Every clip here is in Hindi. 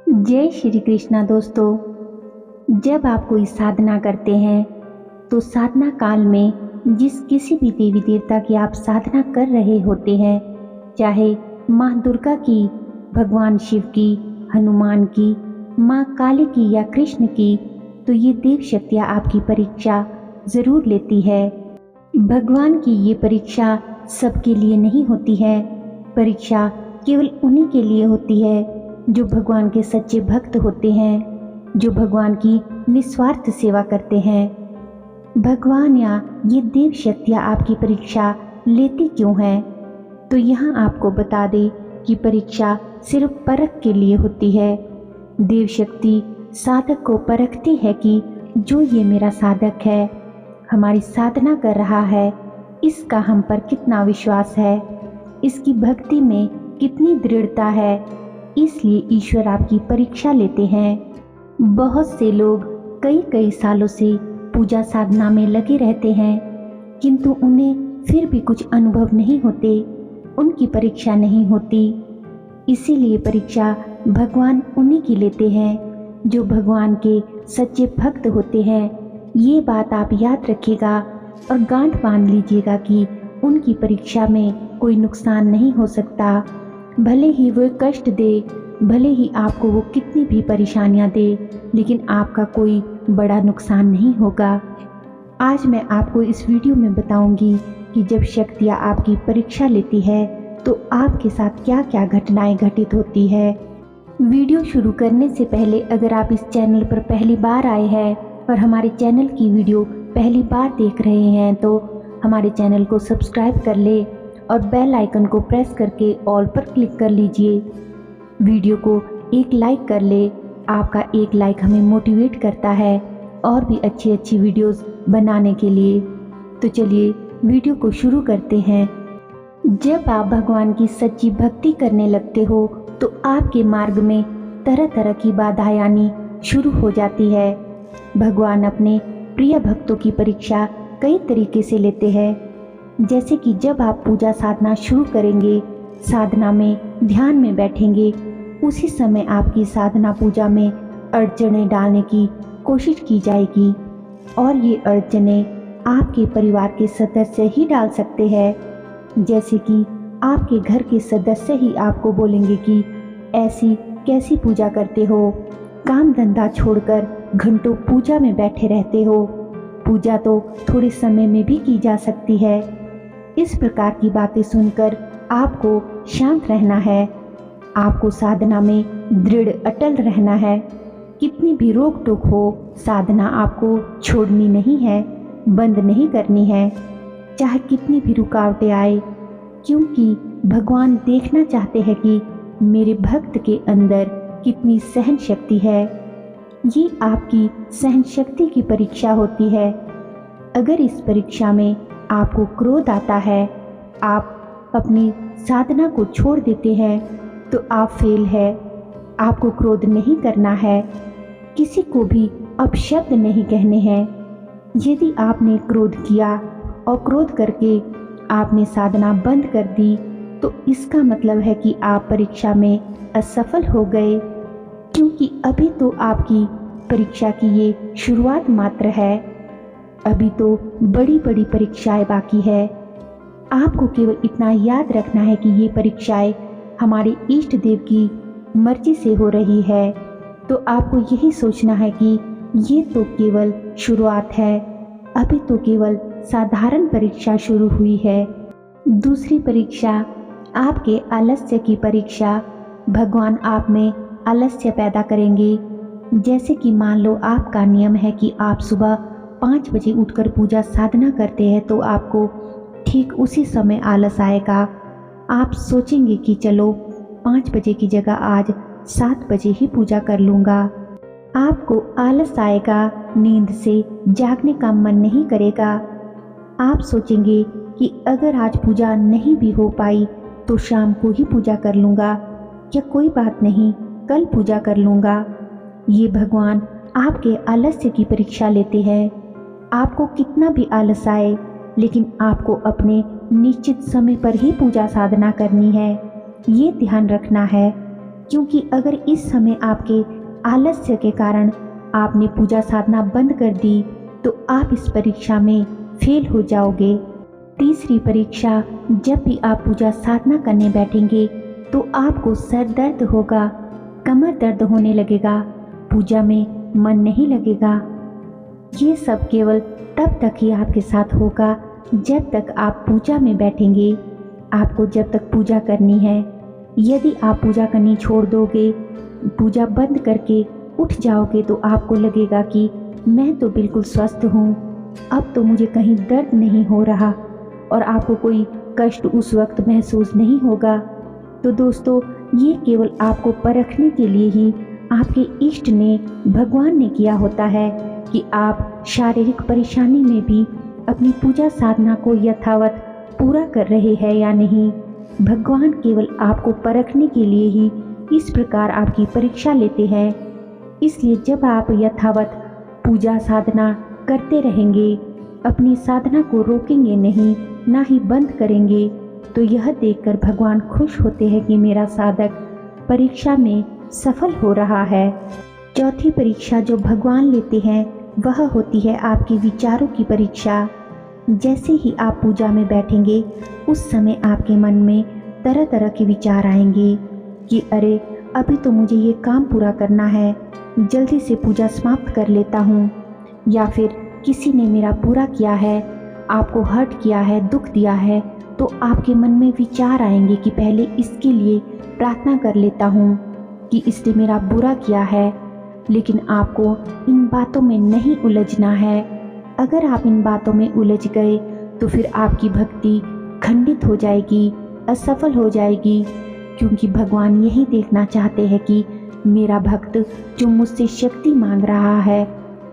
जय श्री कृष्णा दोस्तों। जब आप कोई साधना करते हैं तो साधना काल में जिस किसी भी देवी देवता की आप साधना कर रहे होते हैं, चाहे माँ दुर्गा की, भगवान शिव की, हनुमान की, माँ काली की या कृष्ण की, तो ये देव शक्तियाँ आपकी परीक्षा ज़रूर लेती है। भगवान की ये परीक्षा सबके लिए नहीं होती है। परीक्षा केवल उन्हीं के लिए होती है जो भगवान के सच्चे भक्त होते हैं, जो भगवान की निस्वार्थ सेवा करते हैं। भगवान या ये देव शक्तियाँ आपकी परीक्षा लेती क्यों हैं? तो यहाँ आपको बता दें कि परीक्षा सिर्फ परख के लिए होती है। देव शक्ति साधक को परखती है कि जो ये मेरा साधक है, हमारी साधना कर रहा है, इसका हम पर कितना विश्वास है, इसकी भक्ति में कितनी दृढ़ता है, इसलिए ईश्वर आपकी परीक्षा लेते हैं। बहुत से लोग कई कई सालों से पूजा साधना में लगे रहते हैं, किंतु उन्हें फिर भी कुछ अनुभव नहीं होते, उनकी परीक्षा नहीं होती। इसीलिए परीक्षा भगवान उन्हीं की लेते हैं जो भगवान के सच्चे भक्त होते हैं। ये बात आप याद रखिएगा और गांठ बांध लीजिएगा कि उनकी परीक्षा में कोई नुकसान नहीं हो सकता। भले ही वो कष्ट दे, भले ही आपको वो कितनी भी परेशानियां दे, लेकिन आपका कोई बड़ा नुकसान नहीं होगा। आज मैं आपको इस वीडियो में बताऊंगी कि जब शक्तियाँ आपकी परीक्षा लेती है तो आपके साथ क्या क्या घटनाएं घटित होती है। वीडियो शुरू करने से पहले अगर आप इस चैनल पर पहली बार आए हैं और हमारे चैनल की वीडियो पहली बार देख रहे हैं तो हमारे चैनल को सब्सक्राइब कर ले और बेल आइकन को प्रेस करके ऑल पर क्लिक कर लीजिए। वीडियो को एक लाइक कर ले, आपका एक लाइक हमें मोटिवेट करता है और भी अच्छी अच्छी वीडियोस बनाने के लिए। तो चलिए वीडियो को शुरू करते हैं। जब आप भगवान की सच्ची भक्ति करने लगते हो तो आपके मार्ग में तरह तरह की बाधाएं आनी शुरू हो जाती है। भगवान अपने प्रिय भक्तों की परीक्षा कई तरीके से लेते हैं। जैसे कि जब आप पूजा साधना शुरू करेंगे, साधना में ध्यान में बैठेंगे, उसी समय आपकी साधना पूजा में अड़चनें डालने की कोशिश की जाएगी और ये अड़चनें आपके परिवार के सदस्य ही डाल सकते हैं। जैसे कि आपके घर के सदस्य ही आपको बोलेंगे कि ऐसी कैसी पूजा करते हो, काम धंधा छोड़कर घंटों पूजा में बैठे रहते हो, पूजा तो थोड़े समय में भी की जा सकती है। इस प्रकार की बातें सुनकर आपको शांत रहना है, आपको साधना में दृढ़ अटल रहना है। कितनी भी रोक टोक हो, साधना आपको छोड़नी नहीं है, बंद नहीं करनी है, चाहे कितनी भी रुकावटें आए, क्योंकि भगवान देखना चाहते हैं कि मेरे भक्त के अंदर कितनी सहन शक्ति है। ये आपकी सहन शक्ति की परीक्षा होती है। अगर इस परीक्षा में आपको क्रोध आता है, आप अपनी साधना को छोड़ देते हैं, तो आप फेल है। आपको क्रोध नहीं करना है, किसी को भी अपशब्द नहीं कहने हैं। यदि आपने क्रोध किया और क्रोध करके आपने साधना बंद कर दी, तो इसका मतलब है कि आप परीक्षा में असफल हो गए, क्योंकि अभी तो आपकी परीक्षा की ये शुरुआत मात्र है। अभी तो बड़ी बड़ी परीक्षाएं बाकी है। आपको केवल इतना याद रखना है कि ये परीक्षाएं हमारे इष्ट देव की मर्जी से हो रही है। तो आपको यही सोचना है कि ये तो केवल शुरुआत है, अभी तो केवल साधारण परीक्षा शुरू हुई है। दूसरी परीक्षा आपके आलस्य की परीक्षा। भगवान आप में आलस्य पैदा करेंगे। जैसे कि मान लो आपका नियम है कि आप सुबह 5 बजे उठकर पूजा साधना करते हैं, तो आपको ठीक उसी समय आलस आएगा। आप सोचेंगे कि चलो 5 बजे की जगह आज 7 बजे ही पूजा कर लूँगा। आपको आलस आएगा, नींद से जागने का मन नहीं करेगा। आप सोचेंगे कि अगर आज पूजा नहीं भी हो पाई तो शाम को ही पूजा कर लूँगा, या कोई बात नहीं, कल पूजा कर लूँगा। ये भगवान आपके आलस्य की परीक्षा लेते हैं। आपको कितना भी आलस आए, लेकिन आपको अपने निश्चित समय पर ही पूजा साधना करनी है, ये ध्यान रखना है। क्योंकि अगर इस समय आपके आलस्य के कारण आपने पूजा साधना बंद कर दी तो आप इस परीक्षा में फेल हो जाओगे। तीसरी परीक्षा, जब भी आप पूजा साधना करने बैठेंगे तो आपको सर दर्द होगा, कमर दर्द होने लगेगा, पूजा में मन नहीं लगेगा। ये सब केवल तब तक ही आपके साथ होगा जब तक आप पूजा में बैठेंगे। आपको जब तक पूजा करनी है, यदि आप पूजा करनी छोड़ दोगे, पूजा बंद करके उठ जाओगे तो आपको लगेगा कि मैं तो बिल्कुल स्वस्थ हूँ, अब तो मुझे कहीं दर्द नहीं हो रहा और आपको कोई कष्ट उस वक्त महसूस नहीं होगा। तो दोस्तों, ये केवल आपको परखने के लिए ही आपके इष्ट ने, भगवान ने किया होता है कि आप शारीरिक परेशानी में भी अपनी पूजा साधना को यथावत पूरा कर रहे हैं या नहीं। भगवान केवल आपको परखने के लिए ही इस प्रकार आपकी परीक्षा लेते हैं। इसलिए जब आप यथावत पूजा साधना करते रहेंगे, अपनी साधना को रोकेंगे नहीं, ना ही बंद करेंगे, तो यह देखकर भगवान खुश होते हैं कि मेरा साधक परीक्षा में सफल हो रहा है। चौथी परीक्षा जो भगवान लेते हैं वह होती है आपके विचारों की परीक्षा। जैसे ही आप पूजा में बैठेंगे उस समय आपके मन में तरह तरह के विचार आएंगे कि अरे अभी तो मुझे ये काम पूरा करना है, जल्दी से पूजा समाप्त कर लेता हूँ, या फिर किसी ने मेरा बुरा किया है, आपको हर्ट किया है, दुख दिया है, तो आपके मन में विचार आएंगे कि पहले इसके लिए प्रार्थना कर लेता हूँ कि इसने मेरा बुरा किया है। लेकिन आपको इन बातों में नहीं उलझना है। अगर आप इन बातों में उलझ गए तो फिर आपकी भक्ति खंडित हो जाएगी, असफल हो जाएगी, क्योंकि भगवान यही देखना चाहते हैं कि मेरा भक्त जो मुझसे शक्ति मांग रहा है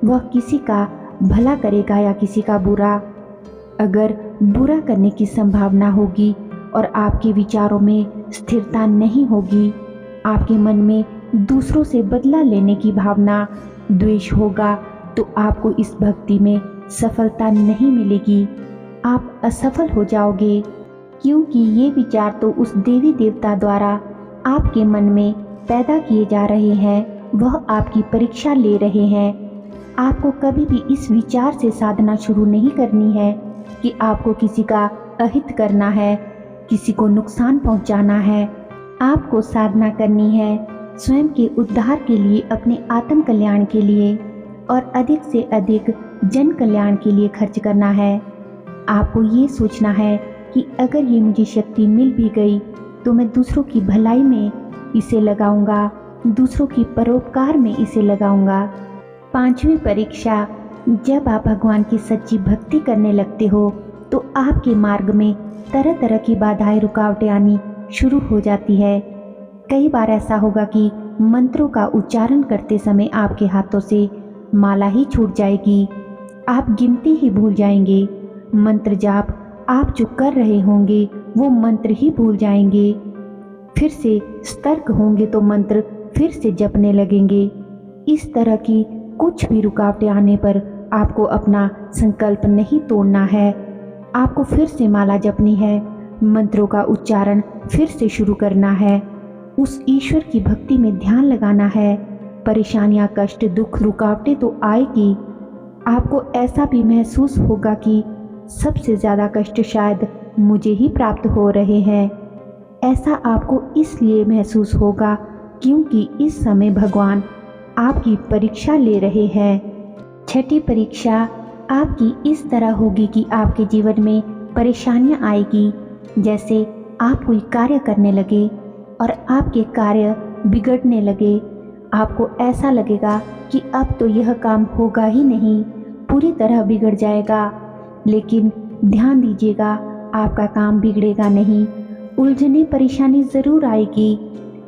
वह किसी का भला करेगा या किसी का बुरा। अगर बुरा करने की संभावना होगी और आपके विचारों में स्थिरता नहीं होगी, आपके मन में दूसरों से बदला लेने की भावना, द्वेष होगा, तो आपको इस भक्ति में सफलता नहीं मिलेगी, आप असफल हो जाओगे। क्योंकि ये विचार तो उस देवी देवता द्वारा आपके मन में पैदा किए जा रहे हैं, वह आपकी परीक्षा ले रहे हैं। आपको कभी भी इस विचार से साधना शुरू नहीं करनी है कि आपको किसी का अहित करना है, किसी को नुकसान पहुंचाना है। आपको साधना करनी है स्वयं के उद्धार के लिए, अपने आत्म कल्याण के लिए और अधिक से अधिक जन कल्याण के लिए खर्च करना है। आपको ये सोचना है कि अगर ये मुझे शक्ति मिल भी गई तो मैं दूसरों की भलाई में इसे लगाऊंगा, दूसरों की परोपकार में इसे लगाऊंगा। पांचवी परीक्षा, जब आप भगवान की सच्ची भक्ति करने लगते हो तो आपके मार्ग में तरह तरह की बाधाएं, रुकावटें आनी शुरू हो जाती है। कई बार ऐसा होगा कि मंत्रों का उच्चारण करते समय आपके हाथों से माला ही छूट जाएगी, आप गिनती ही भूल जाएंगे। मंत्र जाप आप जो कर रहे होंगे वो मंत्र ही भूल जाएंगे। फिर से सतर्क होंगे तो मंत्र फिर से जपने लगेंगे। इस तरह की कुछ भी रुकावटें आने पर आपको अपना संकल्प नहीं तोड़ना है, आपको फिर से माला जपनी है, मंत्रों का उच्चारण फिर से शुरू करना है, उस ईश्वर की भक्ति में ध्यान लगाना है। परेशानियां, कष्ट, दुख, रुकावटें तो आएगी। आपको ऐसा भी महसूस होगा कि सबसे ज़्यादा कष्ट शायद मुझे ही प्राप्त हो रहे हैं। ऐसा आपको इसलिए महसूस होगा क्योंकि इस समय भगवान आपकी परीक्षा ले रहे हैं। छठी परीक्षा आपकी इस तरह होगी कि आपके जीवन में परेशानियां आएगी। जैसे आप कोई कार्य करने लगे और आपके कार्य बिगड़ने लगे, आपको ऐसा लगेगा कि अब तो यह काम होगा ही नहीं, पूरी तरह बिगड़ जाएगा। लेकिन ध्यान दीजिएगा, आपका काम बिगड़ेगा नहीं, उलझने परेशानी ज़रूर आएगी,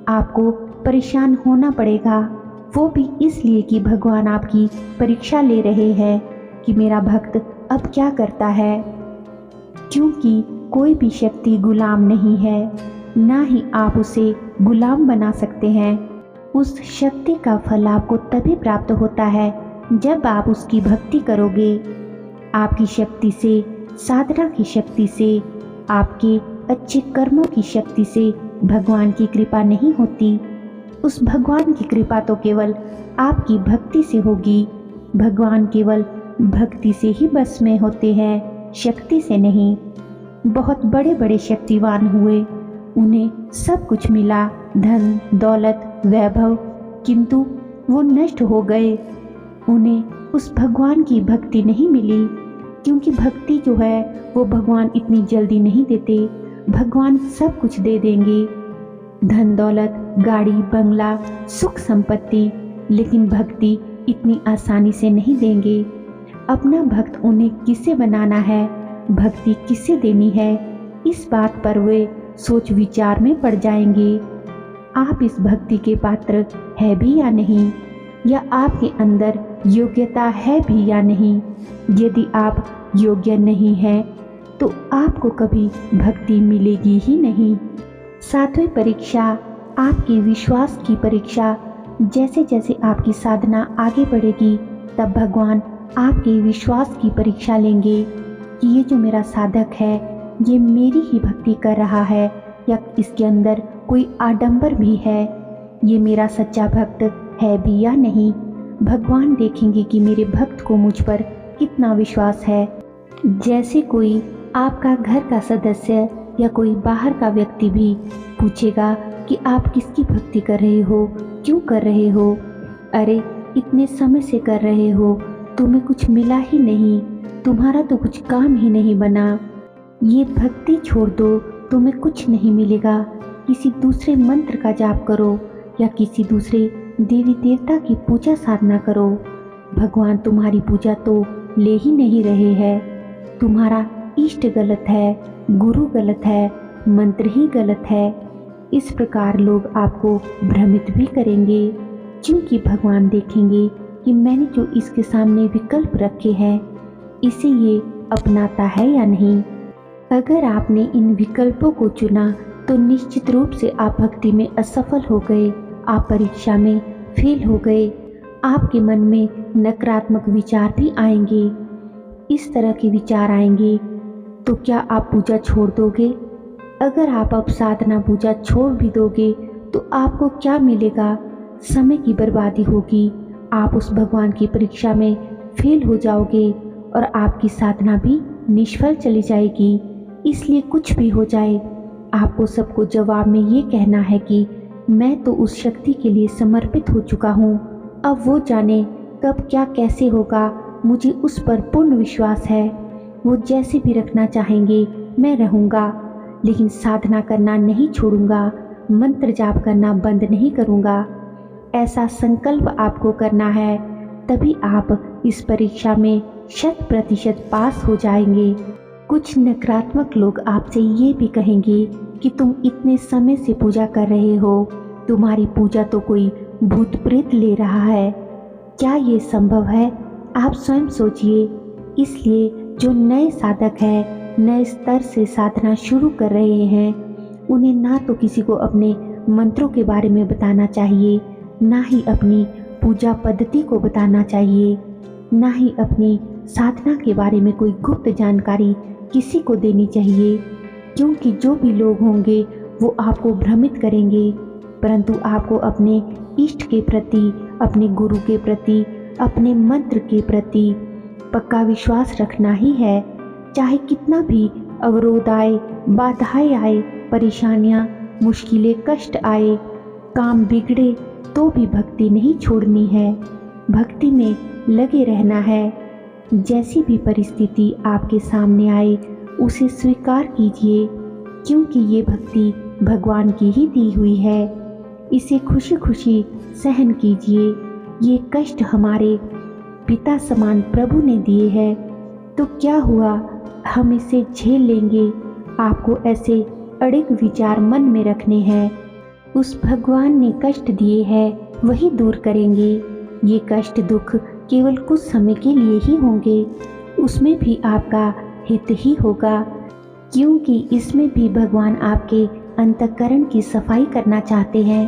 आपको परेशान होना पड़ेगा। वो भी इसलिए कि भगवान आपकी परीक्षा ले रहे हैं कि मेरा भक्त अब क्या करता है। क्योंकि कोई भी शक्ति गुलाम नहीं है, ना ही आप उसे गुलाम बना सकते हैं। उस शक्ति का फल आपको तभी प्राप्त होता है जब आप उसकी भक्ति करोगे। आपकी शक्ति से, साधना की शक्ति से, आपके अच्छे कर्मों की शक्ति से भगवान की कृपा नहीं होती। उस भगवान की कृपा तो केवल आपकी भक्ति से होगी। भगवान केवल भक्ति से ही बस में होते हैं, शक्ति से नहीं। बहुत बड़े बड़े शक्तिवान हुए, उन्हें सब कुछ मिला, धन दौलत वैभव, किंतु वो नष्ट हो गए। उन्हें उस भगवान की भक्ति नहीं मिली, क्योंकि भक्ति जो है वो भगवान इतनी जल्दी नहीं देते। भगवान सब कुछ दे देंगे, धन दौलत, गाड़ी बंगला, सुख संपत्ति, लेकिन भक्ति इतनी आसानी से नहीं देंगे। अपना भक्त उन्हें किसे बनाना है, भक्ति किसे देनी है, इस बात पर वे सोच विचार में पड़ जाएंगे। आप इस भक्ति के पात्र है भी या नहीं, या आपके अंदर योग्यता है भी या नहीं। यदि आप योग्य नहीं हैं तो आपको कभी भक्ति मिलेगी ही नहीं। सातवीं परीक्षा, आपके विश्वास की परीक्षा। जैसे जैसे आपकी साधना आगे बढ़ेगी, तब भगवान आपके विश्वास की परीक्षा लेंगे कि ये जो मेरा साधक है, ये मेरी ही भक्ति कर रहा है या इसके अंदर कोई आडंबर भी है, ये मेरा सच्चा भक्त है भी या नहीं। भगवान देखेंगे कि मेरे भक्त को मुझ पर कितना विश्वास है। जैसे कोई आपका घर का सदस्य या कोई बाहर का व्यक्ति भी पूछेगा कि आप किसकी भक्ति कर रहे हो, क्यों कर रहे हो, अरे इतने समय से कर रहे हो, तुम्हें कुछ मिला ही नहीं, तुम्हारा तो कुछ काम ही नहीं बना, ये भक्ति छोड़ दो, तुम्हें कुछ नहीं मिलेगा, किसी दूसरे मंत्र का जाप करो या किसी दूसरे देवी देवता की पूजा साधना करो। भगवान तुम्हारी पूजा तो ले ही नहीं रहे हैं। तुम्हारा इष्ट गलत है, गुरु गलत है, मंत्र ही गलत है। इस प्रकार लोग आपको भ्रमित भी करेंगे, क्योंकि भगवान देखेंगे कि मैंने जो इसके सामने विकल्प रखे हैं, इसे ये अपनाता है या नहीं। अगर आपने इन विकल्पों को चुना तो निश्चित रूप से आप भक्ति में असफल हो गए, आप परीक्षा में फेल हो गए। आपके मन में नकारात्मक विचार भी आएंगे। इस तरह के विचार आएंगे तो क्या आप पूजा छोड़ दोगे? अगर आप अब साधना पूजा छोड़ भी दोगे तो आपको क्या मिलेगा? समय की बर्बादी होगी, आप उस भगवान की परीक्षा में फेल हो जाओगे और आपकी साधना भी निष्फल चली जाएगी। इसलिए कुछ भी हो जाए, आपको सबको जवाब में ये कहना है कि मैं तो उस शक्ति के लिए समर्पित हो चुका हूँ, अब वो जाने कब क्या कैसे होगा, मुझे उस पर पूर्ण विश्वास है। वो जैसे भी रखना चाहेंगे मैं रहूँगा, लेकिन साधना करना नहीं छोड़ूंगा, मंत्र जाप करना बंद नहीं करूँगा। ऐसा संकल्प आपको करना है, तभी आप इस परीक्षा में 100% पास हो जाएंगे। कुछ नकारात्मक लोग आपसे ये भी कहेंगे कि तुम इतने समय से पूजा कर रहे हो, तुम्हारी पूजा तो कोई भूत प्रेत ले रहा है, क्या ये संभव है? आप स्वयं सोचिए। इसलिए जो नए साधक हैं, नए स्तर से साधना शुरू कर रहे हैं, उन्हें ना तो किसी को अपने मंत्रों के बारे में बताना चाहिए, ना ही अपनी पूजा पद्धति को बताना चाहिए, ना ही अपनी साधना के बारे में कोई गुप्त जानकारी किसी को देनी चाहिए, क्योंकि जो भी लोग होंगे वो आपको भ्रमित करेंगे। परंतु आपको अपने इष्ट के प्रति, अपने गुरु के प्रति, अपने मंत्र के प्रति पक्का विश्वास रखना ही है। चाहे कितना भी अवरोध आए, बाधाएं आए, परेशानियां, मुश्किलें, कष्ट आए, काम बिगड़े, तो भी भक्ति नहीं छोड़नी है, भक्ति में लगे रहना है। जैसी भी परिस्थिति आपके सामने आए उसे स्वीकार कीजिए, क्योंकि ये भक्ति भगवान की ही दी हुई है। इसे खुशी खुशी सहन कीजिए। ये कष्ट हमारे पिता समान प्रभु ने दिए हैं, तो क्या हुआ, हम इसे झेल लेंगे। आपको ऐसे अड़िग विचार मन में रखने हैं। उस भगवान ने कष्ट दिए हैं, वही दूर करेंगे। ये कष्ट दुख केवल कुछ समय के लिए ही होंगे, उसमें भी आपका हित ही होगा, क्योंकि इसमें भी भगवान आपके अंतःकरण की सफाई करना चाहते हैं।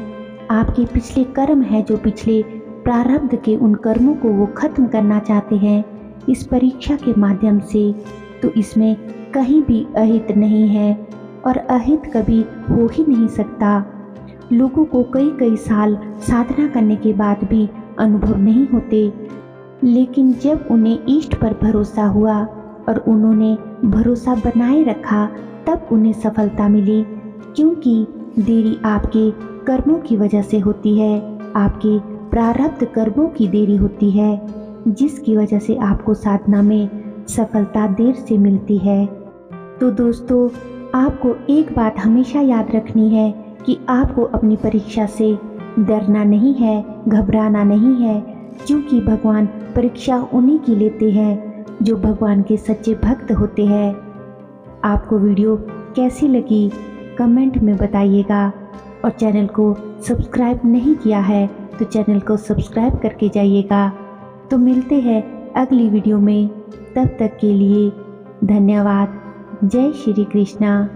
आपके पिछले कर्म है, जो पिछले प्रारब्ध के उन कर्मों को वो खत्म करना चाहते हैं इस परीक्षा के माध्यम से। तो इसमें कहीं भी अहित नहीं है और अहित कभी हो ही नहीं सकता। लोगों को कई कई साल साधना करने के बाद भी अनुभव नहीं होते, लेकिन जब उन्हें ईष्ट पर भरोसा हुआ और उन्होंने भरोसा बनाए रखा तब उन्हें सफलता मिली। क्योंकि देरी आपके कर्मों की वजह से होती है, आपके प्रारब्ध कर्मों की देरी होती है, जिसकी वजह से आपको साधना में सफलता देर से मिलती है। तो दोस्तों, आपको एक बात हमेशा याद रखनी है कि आपको अपनी परीक्षा से डरना नहीं है, घबराना नहीं है, क्योंकि भगवान परीक्षा उन्हीं की लेते हैं जो भगवान के सच्चे भक्त होते हैं। आपको वीडियो कैसी लगी कमेंट में बताइएगा, और चैनल को सब्सक्राइब नहीं किया है तो चैनल को सब्सक्राइब करके जाइएगा। तो मिलते हैं अगली वीडियो में, तब तक के लिए धन्यवाद। जय श्री कृष्णा।